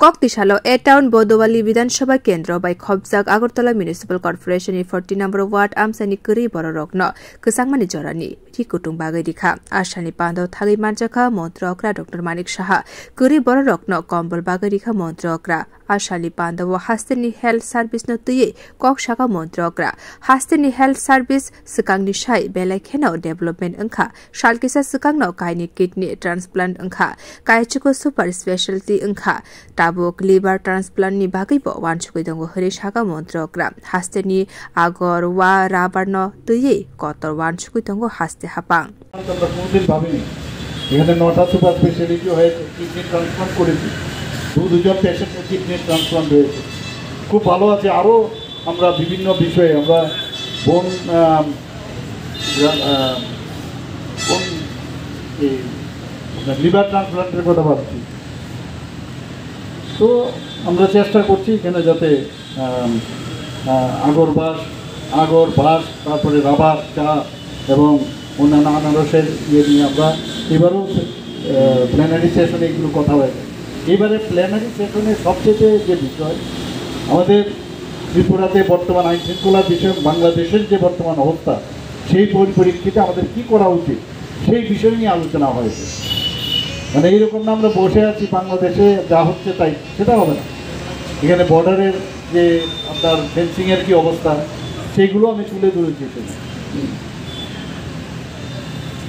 Koktisalo A Town Bodowali Vidansabha Kendra by Khobjak Agartala Municipal Corporation in 40 number ward Amsani Kuri Bororokno Kusangmani Jorani Tikutung Bagadika Ashani Pando Thagi Manjaka Montrokra Dr. Manik Shaha Kuri Bororokno Kombol Bagadika Montrokra Ashani Pando Hasteni Health Service no Tuye Kok Shaka Montrokra Hasteni Health Service Sukangni Shai Belakeno Development Unka Shalkisa Sukangno Kaini Kidney Transplant Unka Kaichuko Super Specialty Unka Tabuk liver transplant ni bagibo wanchukidongo Harishaga Montrokra Hasteni Agor wa Rabarno Tuye Kotor wanchukidongo Haste Hapang এখানে 9টা super speciality হয়েছে kidney transplant করেছি দুজন পেশেন্টের kidney transplant হয়েছে খুব ভালো আছে আরও আমরা বিভিন্ন বিষয়ে আমরা বোন লিভার ট্রান্সপ্লান্টের কথা ভাবছি তো আমরা চেষ্টা করছি এখানে যাতে আগর বাঁশ তারপরে রাবার চা এবং অন্যান্য আনারসের ইয়ে নিয়ে আমরা এবারও প্ল্যানারি সেশনে এগুলো কথা হয়েছে এবারে প্ল্যানারি সেশনে সবচেয়ে যে বিষয় আমাদের ত্রিপুরাতে বর্তমান আইন শৃঙ্খলার বিষয়ে বাংলাদেশের যে বর্তমান অবস্থা সেই পরিপ্রেক্ষিতে আমাদের কী করা উচিত সেই বিষয় নিয়ে আলোচনা হয়েছে মানে এইরকম না আমরা বসে আছি বাংলাদেশে যা হচ্ছে তাই সেটা হবে না এখানে বর্ডারের যে আপনার ফেন্সিংয়ের কী অবস্থা সেইগুলো আমি তুলে ধরেছি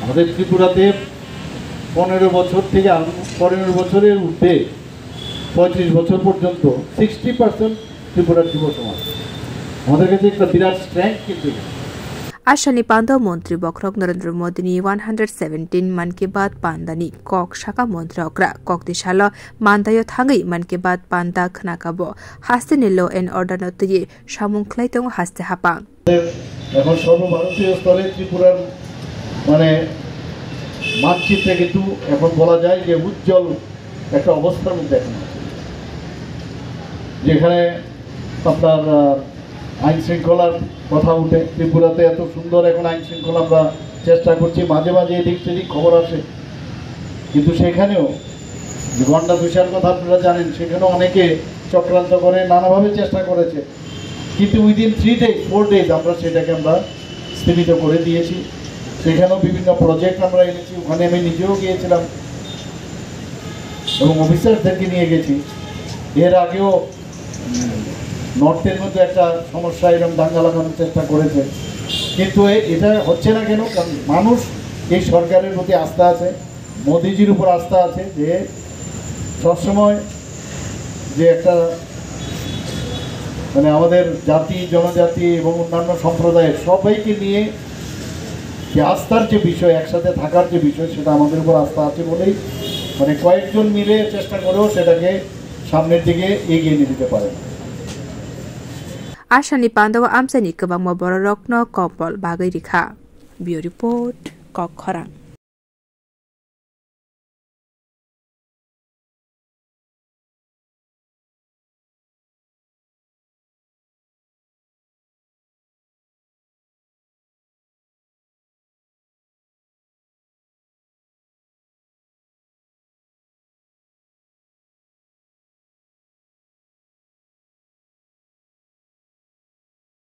আমাদের ত্রিপুরাতে 15 বছর থেকে 15 বছরের ঊর্ধ্বে 35 বছর পর্যন্ত 60% ত্রিপুরার যুব সমাজ আমাদের কাছে একটা বিরাট স্ট্রেংথ কিন্তু Ashani Pando Montri Bokrok Narendra Modi 117 Man Ki Baat Pandani Kok Shaka Montrokra Kok Dishalo Mandayo Thangi Man Ki Baat Panda Khnakabo Hasteni Law and Order Notuye Shamung Klaitong Haste Hapang এখন সর্বভারতীয় স্তরে ত্রিপুরার মানে মানচিত্রে কিন্তু এখন বলা যায় যে উজ্জ্বল একটা অবস্থার মধ্যে এখন যেখানে আপনার আইন শৃঙ্খলার কথা উঠে ত্রিপুরাতে এত সুন্দর এখন আইন শৃঙ্খলা আমরা চেষ্টা করছি মাঝে মাঝে এদিক সেদিক খবর আসে কিন্তু সেখানেও গন্ডা তুষার কথা আপনারা জানেন সেখানেও অনেকে চক্রান্ত করে নানাভাবে চেষ্টা করেছে কিন্তু উইদিন 4 days আমরা সেটাকে আমরা স্থগিত করে দিয়েছি সেখানেও বিভিন্ন প্রজেক্ট আমরা এনেছি ওখানে আমি নিজেও গিয়েছিলাম এবং অফিসারদেরকে নিয়ে গেছি এর আগেও নর্থের মধ্যে একটা সমস্যা এরকম দাঙ্গা লাগানোর চেষ্টা করেছে কিন্তু এটা হচ্ছে না কেন কারণ মানুষ এই সরকারের প্রতি আস্থা আছে মোদিজির উপর আস্থা আছে যে সবসময় যে একটা মানে আমাদের জাতি জনজাতি এবং অন্যান্য সম্প্রদায়ের সবাইকে নিয়ে যে আস্থার যে বিষয় একসাথে থাকার যে বিষয় সেটা আমাদের উপর আস্থা আছে বলেই মানে কয়েকজন মিলে চেষ্টা করেও সেটাকে সামনের দিকে এগিয়ে নিয়ে যেতে পারে Ashani Pando Amsani Kabang Bororokno Kompol Bagai Rikha Bio Report Kok Khorang